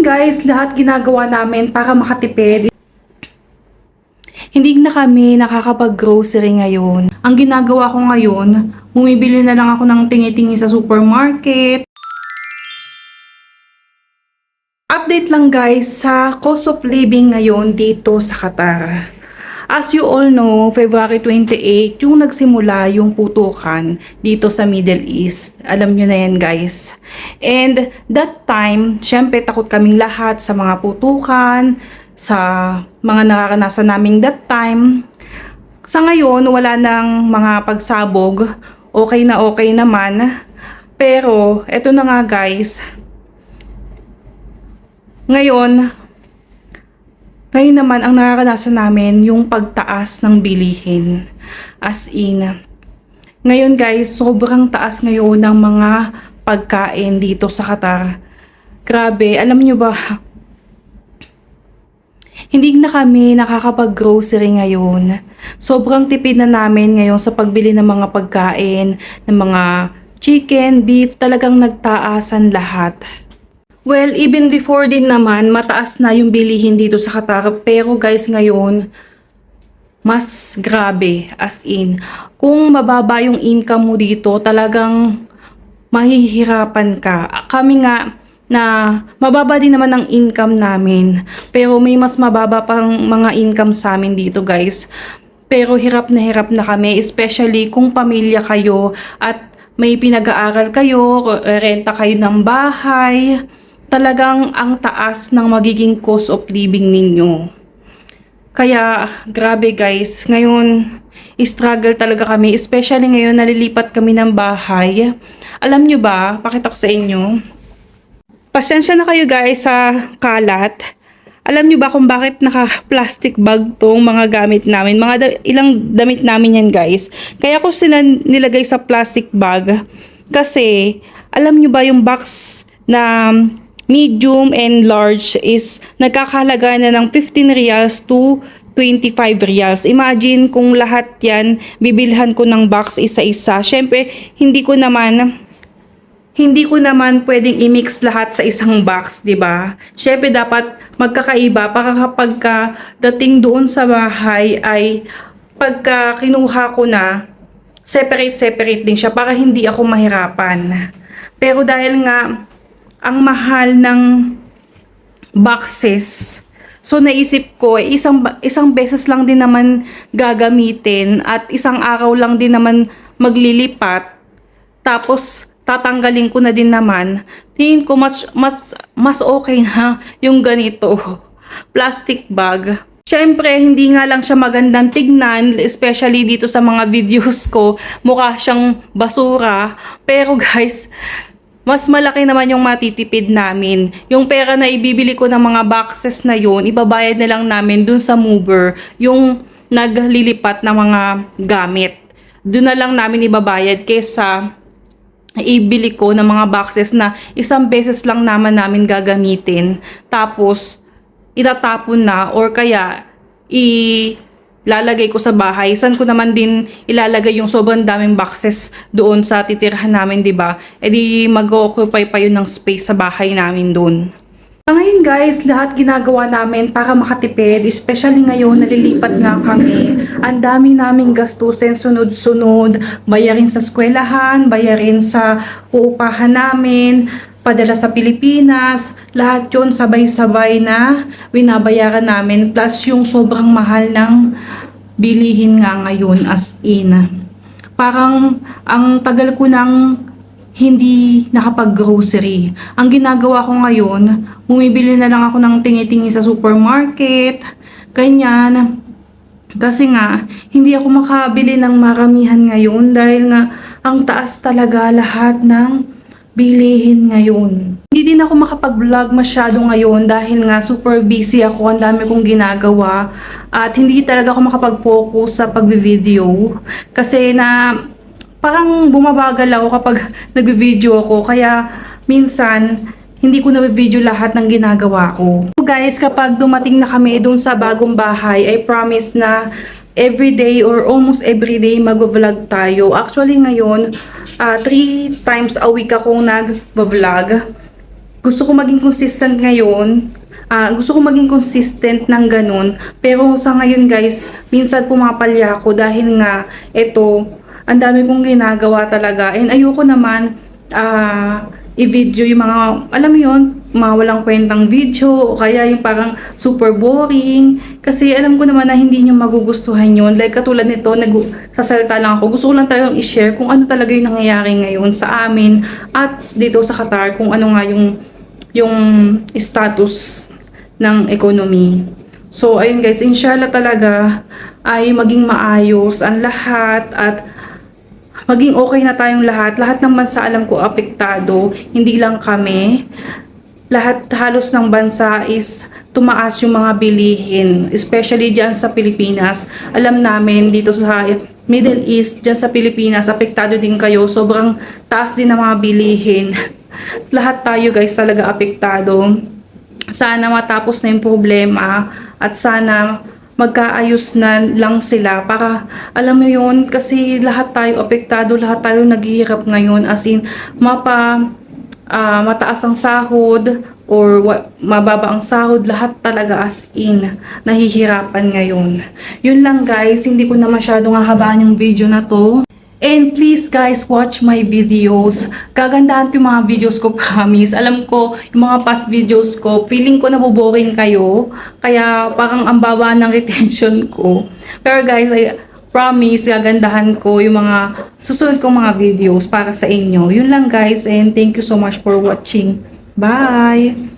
Guys, lahat ginagawa namin para makatipid. Hindi na kami nakakapag-grocery ngayon. Ang ginagawa ko ngayon, bumibili na lang ako ng tingi-tingi sa supermarket. Update lang guys sa cost of living ngayon dito sa Qatar. As you all know, February 28, yung nagsimula yung putukan dito sa Middle East. Alam nyo na yan guys. And that time, syempre takot kaming lahat sa mga putukan, sa mga nararanasan naming that time. Sa ngayon, wala nang mga pagsabog. Okay na okay naman. Pero, eto na nga guys. Ngayon naman ang nararanasan namin yung pagtaas ng bilihin. As in, ngayon guys, sobrang taas ngayon ng mga pagkain dito sa Qatar. Grabe, alam nyo ba, hindi na kami nakakapag-grocery ngayon. Sobrang tipid na namin ngayon sa pagbili ng mga pagkain, ng mga chicken, beef, talagang nagtaasan lahat. Well, even before din naman, mataas na yung bilihin dito sa Qatar. Pero guys, ngayon, mas grabe. As in, kung mababa yung income mo dito, talagang mahihirapan ka. Kami nga, na mababa din naman ang income namin. Pero may mas mababa pang mga income sa amin dito guys. Pero hirap na kami, especially kung pamilya kayo at may pinag-aaral kayo, renta kayo ng bahay. Talagang ang taas ng magiging cost of living ninyo. Kaya, grabe guys, ngayon, struggle talaga kami, especially ngayon, nalilipat kami ng bahay. Alam nyo ba, pakita ko sa inyo. Pasensya na kayo guys sa kalat. Alam nyo ba kung bakit naka-plastic bag tong mga gamit namin? Ilang damit namin yan guys. Kaya ko sila nilagay sa plastic bag. Kasi, alam nyo ba yung box na medium and large is nagkakahalaga na ng 15 riyals to 25 riyals. Imagine kung lahat yan bibilhan ko ng box isa-isa. Syempre, hindi ko naman pwedeng i-mix lahat sa isang box, 'di ba? Syempre dapat magkakaiba para kapag dating doon sa bahay ay pagka kinuha ko na separate din siya para hindi ako mahirapan. Pero dahil nga ang mahal ng boxes, so naisip ko, isang beses lang din naman gagamitin at isang araw lang din naman maglilipat, tapos tatanggalin ko na din naman. Tingin ko mas okay na yung ganito, plastic bag. Siyempre, hindi nga lang siya magandang tignan, especially dito sa mga videos ko, mukha siyang basura. Pero guys, mas malaki naman yung matitipid namin. Yung pera na ibibili ko ng mga boxes na yun, ibabayad na lang namin dun sa mover, yung naglilipat ng mga gamit. Dun na lang namin ibabayad kesa ibili ko ng mga boxes na isang beses lang naman namin gagamitin. Tapos, itatapon na or kaya ilalagay ko sa bahay. Saan ko naman din ilalagay yung sobrang daming boxes doon sa titirhan namin, 'di ba? E di mag-occupy pa yun ng space sa bahay namin doon. Ngayon guys, lahat ginagawa namin para makatipid, especially ngayon nalilipat nga kami. Ang dami naming gastusin sunod-sunod, bayarin sa eskwelahan, bayarin sa uupahan namin, padala sa Pilipinas, lahat yun sabay-sabay na binabayaran namin, plus yung sobrang mahal ng bilihin nga ngayon, as in. Parang ang tagal ko nang hindi nakapag-grocery. Ang ginagawa ko ngayon, bumibili na lang ako ng tingi-tingi sa supermarket, ganyan. Kasi nga, hindi ako makabili ng maramihan ngayon dahil nga ang taas talaga lahat ng bilihin ngayon. Hindi din ako makapag-vlog masyado ngayon dahil nga super busy ako, ang dami kong ginagawa at hindi talaga ako makapag-focus sa pag-video kasi na parang bumabagal ako kapag nag-video ako, kaya minsan hindi ko na-video lahat ng ginagawa ko. So guys, kapag dumating na kami doon sa bagong bahay, I promise na everyday or almost everyday mag-vlog tayo. Actually ngayon, 3 times a week akong nag-vlog. gusto ko maging consistent ngayon. Gusto ko maging consistent ng ganun. Pero sa ngayon guys, minsan pumapalya ako dahil nga eto, ang dami kong ginagawa talaga. And ayoko naman i-video yung mga, alam mo yun, mga walang kwentang video o kaya yung parang super boring. Kasi alam ko naman na hindi nyo magugustuhan yun. Like katulad nito, nagsasalita lang ako. Gusto ko lang talagang i-share kung ano talaga yung nangyayari ngayon sa amin at dito sa Qatar, kung ano nga yung status ng economy. So ayun guys, inshallah talaga ay maging maayos ang lahat at maging okay na tayong lahat. Lahat ng bansa alam ko apektado, hindi lang kami. Lahat halos ng bansa is tumaas yung mga bilihin, especially dyan sa Pilipinas. Alam namin dito sa Middle East, dyan sa Pilipinas, apektado din kayo. Sobrang taas din ng mga bilihin. Lahat tayo guys talaga apektado. Sana matapos na yung problema at sana magkaayos na lang sila para alam mo yun, kasi lahat tayo apektado, lahat tayo naghihirap ngayon, as in mataas ang sahod or mababa ang sahod, lahat talaga as in nahihirapan ngayon. Yun lang guys, hindi ko na masyadong hahabaan yung video na to. And please guys, watch my videos. Gagandahan ko yung mga videos ko, promise. Alam ko, yung mga past videos ko, feeling ko naboboring kayo. Kaya parang ang baba ng retention ko. Pero guys, I promise, gagandahan ko yung mga susunod kong mga videos para sa inyo. Yun lang guys, and thank you so much for watching. Bye!